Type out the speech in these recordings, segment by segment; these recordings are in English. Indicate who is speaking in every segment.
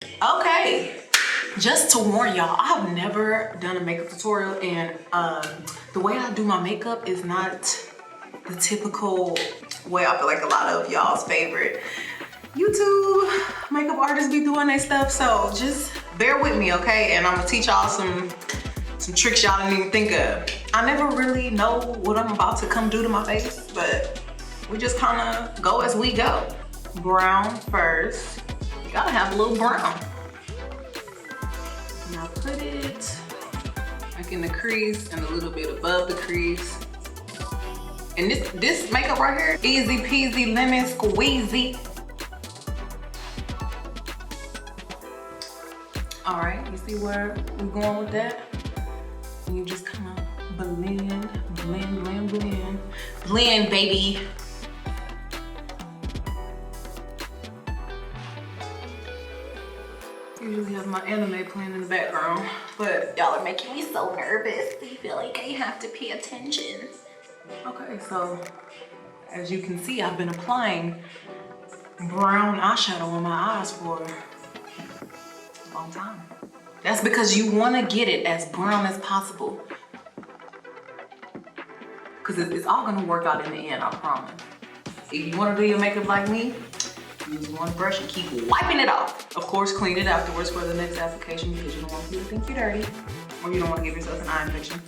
Speaker 1: Okay, just to warn y'all, I have never done a makeup tutorial, and the way I do my makeup is not the typical way I feel like a lot of y'all's favorite YouTube makeup artists be doing their stuff. So just bear with me, okay? And I'm gonna teach y'all some tricks y'all didn't even think of. I never really know what I'm about to come do to my face, but we just kind of go as we go. Brown first. You gotta have a little brown. Now put it like in the crease and a little bit above the crease. And this makeup right here, easy peasy lemon squeezy. All right, you see where we're going with that? And you just kind of blend, blend, blend, blend. Blend, baby. Usually have my anime playing in the background, but y'all are making me so nervous. I feel like I have to pay attention. Okay, so as you can see, I've been applying brown eyeshadow on my eyes for a long time. That's because you want to get it as brown as possible, because it's all gonna work out in the end, I promise. If you want to do your makeup like me, use one brush and keep wiping it off. Of course, clean it afterwards for the next application, because you don't want people to think you're dirty, or you don't want to give yourself an eye infection.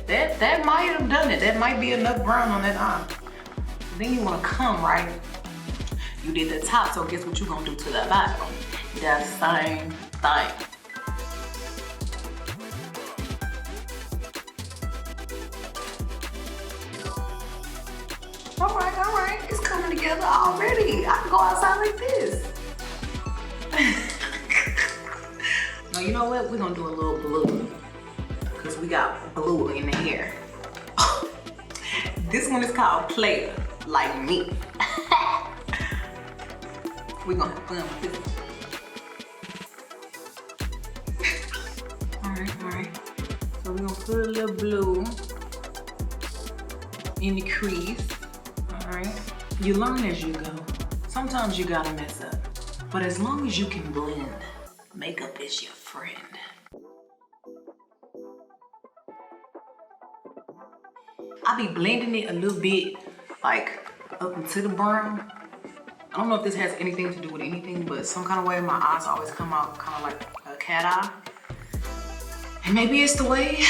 Speaker 1: That might have done it. That might be enough brown on that eye. Then you want to come, right? You did the top, so guess what you're gonna do to the bottom? That same thing. All right, it's coming together already. I can go outside like this. Now, you know what? We're gonna do a little blue, because we got blue in the hair. This one is called Player, like me. We're gonna have fun with this. All right. So we're gonna put a little blue in the crease. All right. You learn as you go. Sometimes you gotta mess up, but as long as you can blend, makeup is your friend. I be blending it a little bit, like up into the brown. I don't know if this has anything to do with anything, but some kind of way my eyes always come out kind of like a cat eye. And maybe it's the way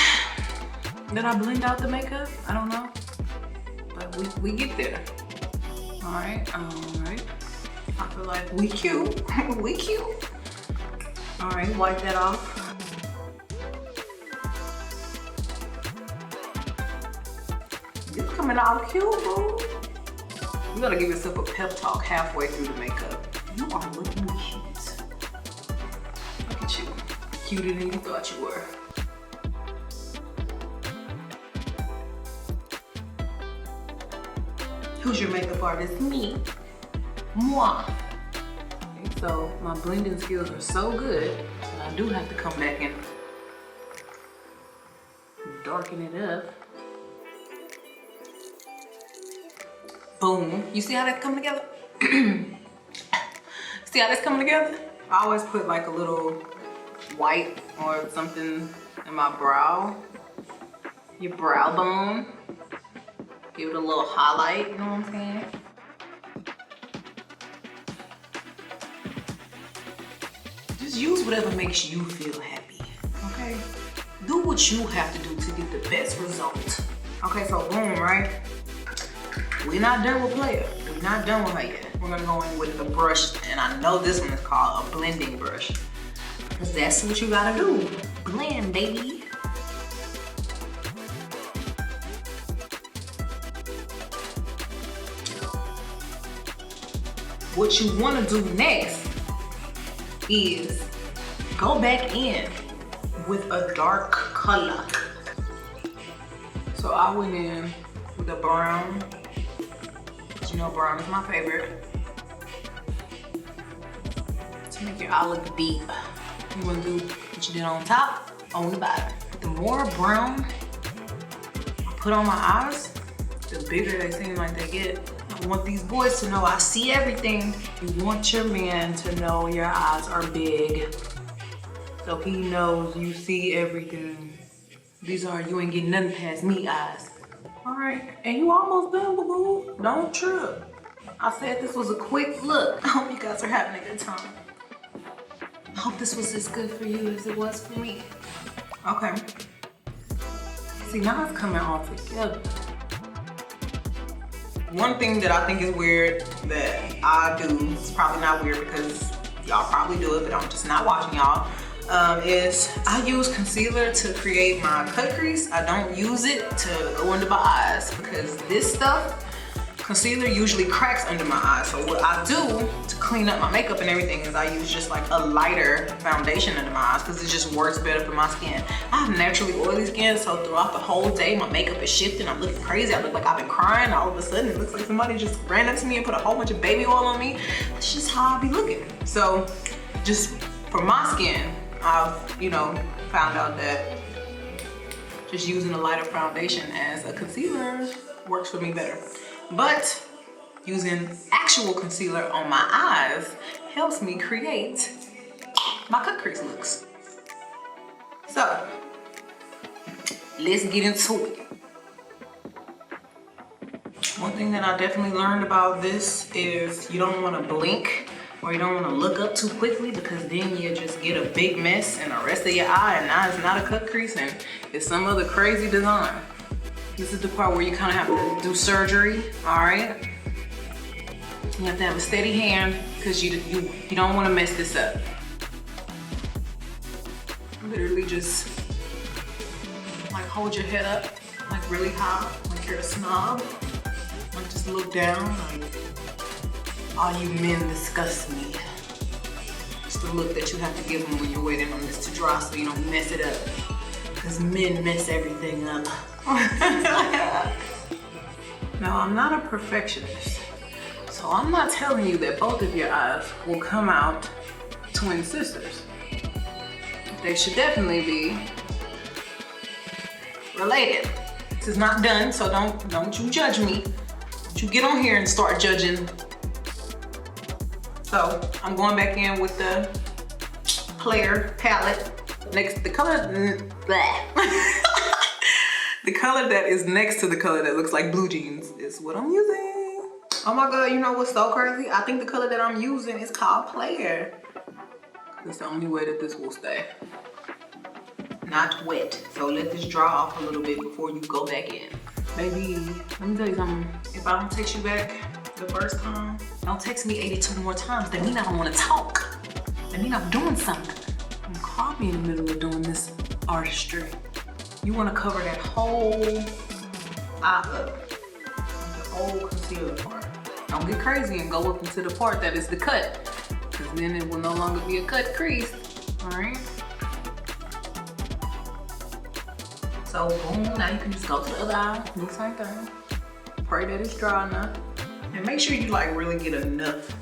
Speaker 1: that I blend out the makeup. I don't know, but we get there. All right. I feel like we cute. We cute. All right, wipe that off. It's coming out cute, boo. You gotta give yourself a pep talk halfway through the makeup. You are looking cute. Look at you. Cuter than you thought you were. Who's your makeup artist? Me. Moi. Okay, so my blending skills are so good that I do have to come back and darken it up. Boom. You see how that's coming together? See how that's coming together? I always put like a little white or something in my brow. Your brow bone. Give it a little highlight, you know what I'm saying? Just use whatever makes you feel happy, okay? Do what you have to do to get the best result. Okay, so boom, right? We're not done with Player. We're not done with her yet. We're gonna go in with the brush, and I know this one is called a blending brush, because that's what you gotta do. Blend, baby. What you wanna do next is go back in with a dark color. So I went in with a brown, because you know brown is my favorite. To make your eye look deep, you wanna do what you did on top, on the bottom. The more brown I put on my eyes, the bigger they seem like they get. I want these boys to know I see everything. You want your man to know your eyes are big. So he knows you see everything. These are you ain't getting nothing past me eyes. All right, and you almost done, boo-boo. Don't trip. I said this was a quick look. I hope you guys are having a good time. I hope this was as good for you as it was for me. Okay. See, now it's coming all together. One thing that I think is weird that I do, it's probably not weird because y'all probably do it, but I'm just not watching y'all, is I use concealer to create my cut crease. I don't use it to go under my eyes because this stuff, concealer usually cracks under my eyes. So what I do to clean up my makeup and everything is I use just like a lighter foundation under my eyes because it just works better for my skin. I have naturally oily skin, so throughout the whole day my makeup is shifting. I'm looking crazy. I look like I've been crying. All of a sudden it looks like somebody just ran up to me and put a whole bunch of baby oil on me. That's just how I be looking. So just for my skin, I've, you know, found out that just using a lighter foundation as a concealer works for me better. But using actual concealer on my eyes helps me create my cut crease looks. So let's get into it. One thing that I definitely learned about this is you don't want to blink or you don't want to look up too quickly because then you just get a big mess in the rest of your eye, and now it's not a cut crease and it's some other crazy design. This is the part where you kind of have to do surgery, all right? You have to have a steady hand because you don't want to mess this up. Literally just like hold your head up like really high, like you're a snob. Like just look down, like all you men disgust me. It's the look that you have to give them when you're waiting on this to dry so you don't mess it up. Because men mess everything up. Now, I'm not a perfectionist, so I'm not telling you that both of your eyes will come out twin sisters. They should definitely be related. This is not done, so don't you judge me. Don't you get on here and start judging. So I'm going back in with the Player palette. The color, the color that is next to the color that looks like blue jeans is what I'm using. Oh my God, you know what's so crazy? I think the color that I'm using is called Player. It's the only way that this will stay. Not wet. So let this dry off a little bit before you go back in. Baby, let me tell you something. If I don't text you back the first time, don't text me 82 more times. That means I don't want to talk. That means I'm doing something. I'm caught me in the middle of doing this artistry. You want to cover that whole eye up, the whole concealer part. Don't get crazy and go up into the part that is the cut, because then it will no longer be a cut crease. All right. So boom, now you can just go to the other eye, do the same thing. Pray that it's dry enough, and make sure you like really get enough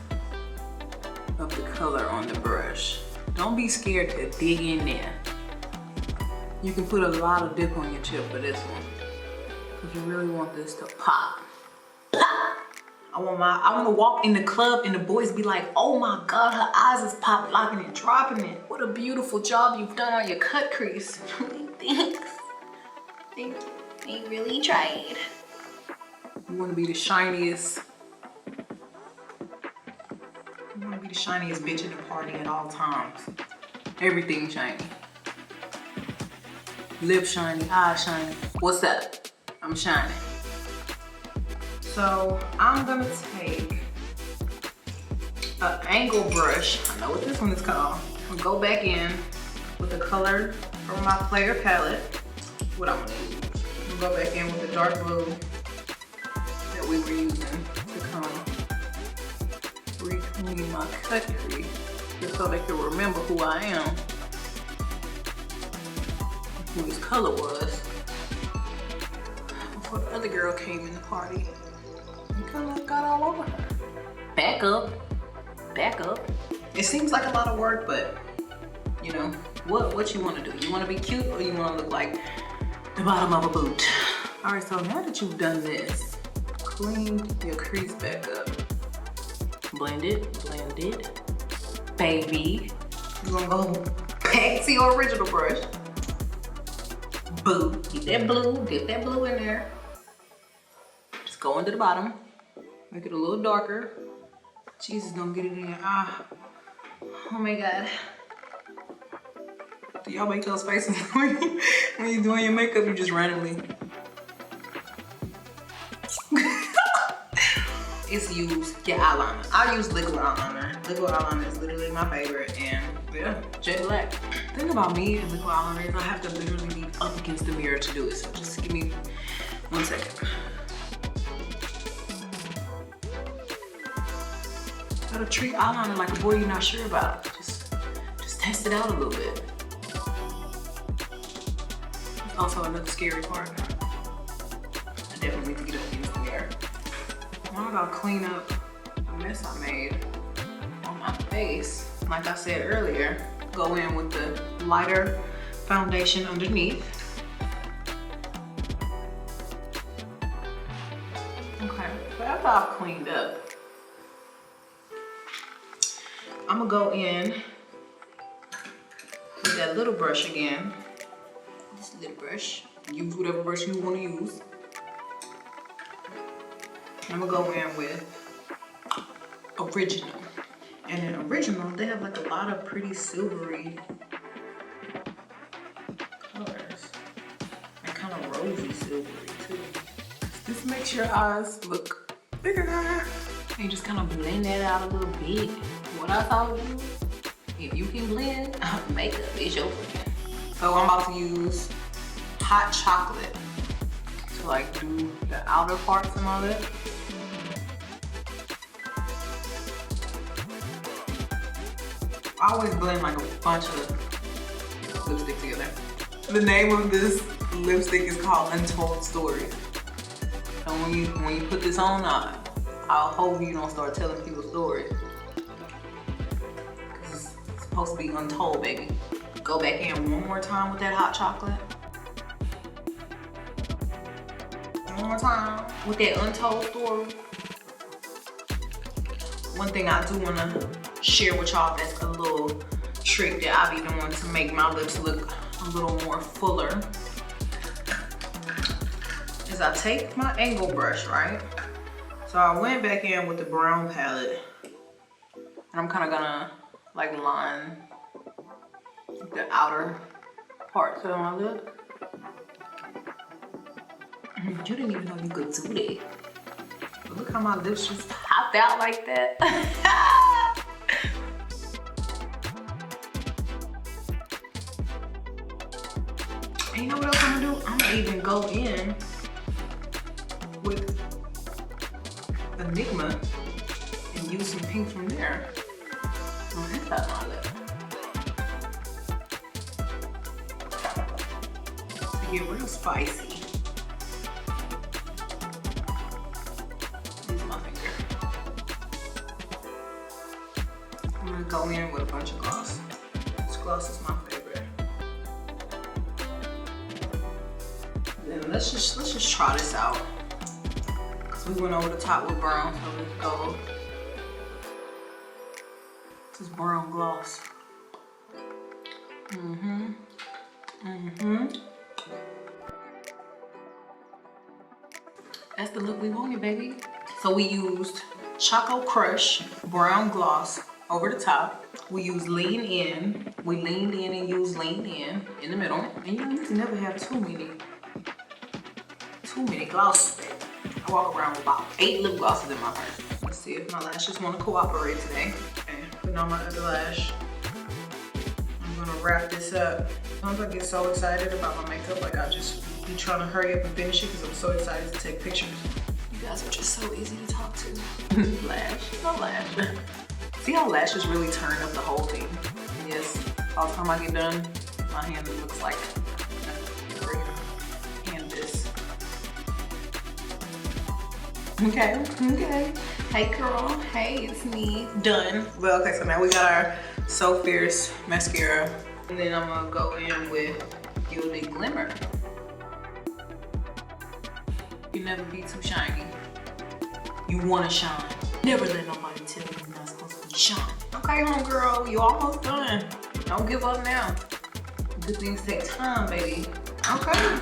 Speaker 1: of the color on the brush. Don't be scared to dig in there. You can put a lot of dip on your chip for this one, because you really want this to pop. Pop! I want to walk in the club and the boys be like, oh my God, her eyes is pop locking and dropping it. What a beautiful job you've done on your cut crease. Thanks. Thank you. They really tried. You want to be the shiniest. You want to be the shiniest bitch in the party at all times. Everything shiny. Lip shiny, eye shiny. What's up? I'm shining. So I'm gonna take an angle brush. I know what this one is called. I'm gonna go back in with the color from my Player palette. What I'm gonna use. I'm gonna go back in with the dark blue that we were using to come reclean my cut crease, just so they can remember who I am, who this color was, before the other girl came in the party and color got all over her. Back up, back up. It seems like a lot of work, but you know, what you wanna do? You wanna be cute or you wanna look like the bottom of a boot? All right, so now that you've done this, clean your crease back up. Blend it. Baby, you're gonna go back to your original brush. Boo, get that blue in there. Just go into the bottom, make it a little darker. Jesus, don't get it in. Oh my God. Do y'all make those faces when you're doing your makeup? You just randomly. It's use your eyeliner. I use liquid eyeliner. Liquid eyeliner is literally my favorite, and yeah, jet black. The thing about me and liquid eyeliner is I have to literally be up against the mirror to do it. So just give me 1 second. Gotta treat eyeliner like a boy you're not sure about. Just test it out a little bit. It's also another scary part. I definitely need to get up against the mirror. Now I gotta clean up the mess I made on my face. Like I said earlier, go in with the lighter foundation underneath. Okay, so after I've cleaned up, I'm gonna go in with that little brush again. This little brush. Use whatever brush you want to use. I'm gonna go in with Original. And in Original, they have like a lot of pretty silvery colors. And kind of rosy silvery too. This makes your eyes look bigger. And you just kind of blend that out a little bit. What I thought of you, if you can blend, makeup is your friend. So I'm about to use hot chocolate to like do the outer parts and all that. I always blend like a bunch of lipstick together. The name of this lipstick is called Untold Stories. And when you put this on, I'll hope you don't start telling people stories. Cause it's supposed to be untold, baby. Go back in one more time with that hot chocolate. One more time with that untold story. One thing I do wanna share with y'all, that's a little trick that I be doing to make my lips look a little more fuller, is I take my angle brush, right? So I went back in with the brown palette, and I'm kind of gonna like line the outer parts of my lip. You didn't even know you could do that. But look how my lips just popped out like that. And you know what else I'm gonna do? I'm gonna even go in with Enigma and use some pink from there on inside my lip to get real spicy. Use my finger. I'm gonna go in with a bunch of gloss. This gloss is my favorite. Then let's just try this out. Cause we went over the top with brown, so let's go. This is brown gloss. That's the look we wanted, baby. So we used Choco Crush brown gloss over the top. We used Lean In. We leaned in and used Lean in the middle. And you need to never have too many glosses. I walk around with about 8 lip glosses in my purse. Let's see if my lashes want to cooperate today. Okay, putting on my other lash. I'm gonna wrap this up. Sometimes I get so excited about my makeup, like I just be trying to hurry up and finish it because I'm so excited to take pictures. You guys are just so easy to talk to. Lash, no lash. See how lashes really turn up the whole thing? Yes, by the time I get done, my hand looks like canvas. Okay. Hey girl, hey, it's me. Done. Well, okay, so now we got our So Fierce mascara. And then I'm gonna go in with Gilded Glimmer. You never be too shiny. you wanna shine. Never let nobody tell you you're not supposed to shine. Okay, homegirl, you almost done. Don't give up now. Good things take time, baby. Okay.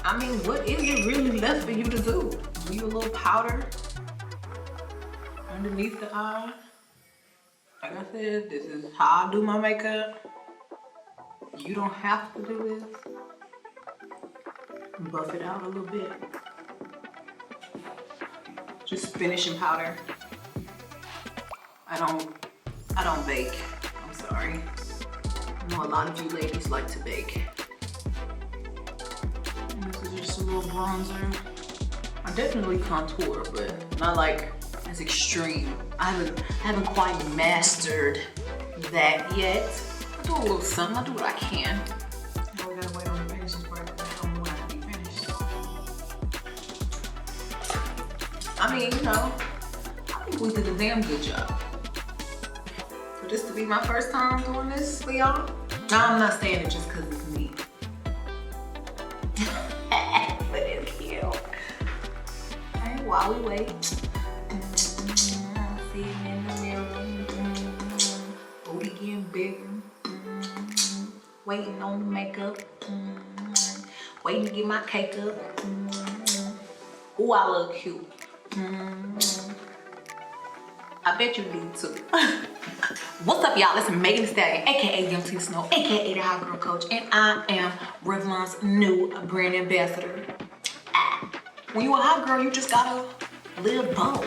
Speaker 1: I mean, what is it really left for you to do? Do you a little powder underneath the eye? Like I said, this is how I do my makeup. You don't have to do this. Buff it out a little bit. Just finishing powder. I don't bake. I'm sorry. I know a lot of you ladies like to bake. And this is just a little bronzer. I definitely contour, but not like as extreme. I haven't quite mastered that yet. I do a little something. I do what I can. Now we gotta wait on the finishing part. I don't want to be finished. I mean, you know, I think we did a damn good job. For this to be my first time doing this for y'all. Now I'm not saying it just because it's me. But it's cute. Okay, while we wait. See him in the mirror. Booty getting bigger. Waiting on the makeup. Waiting to get my cake up. Ooh, I look cute. I bet you do too. What's up, y'all? It's Megan Thee Stallion, aka Young T Snow, aka the Hot Girl Coach, and I am Revlon's new brand ambassador. When you a hot girl, you just gotta live bold.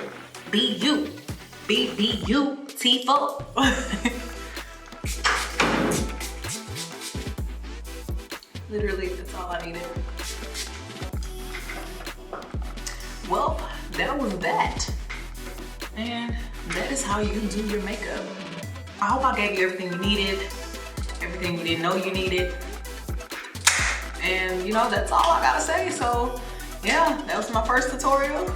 Speaker 1: Be you. Be beautiful. Literally, that's all I needed. Well, that was that. And that is how you do your makeup. I hope I gave you everything you needed, everything you didn't know you needed. And you know, that's all I gotta say. So yeah, that was my first tutorial.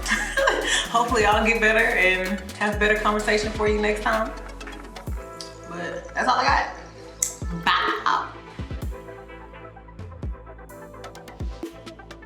Speaker 1: Hopefully I'll get better and have better conversation for you next time. But that's all I got.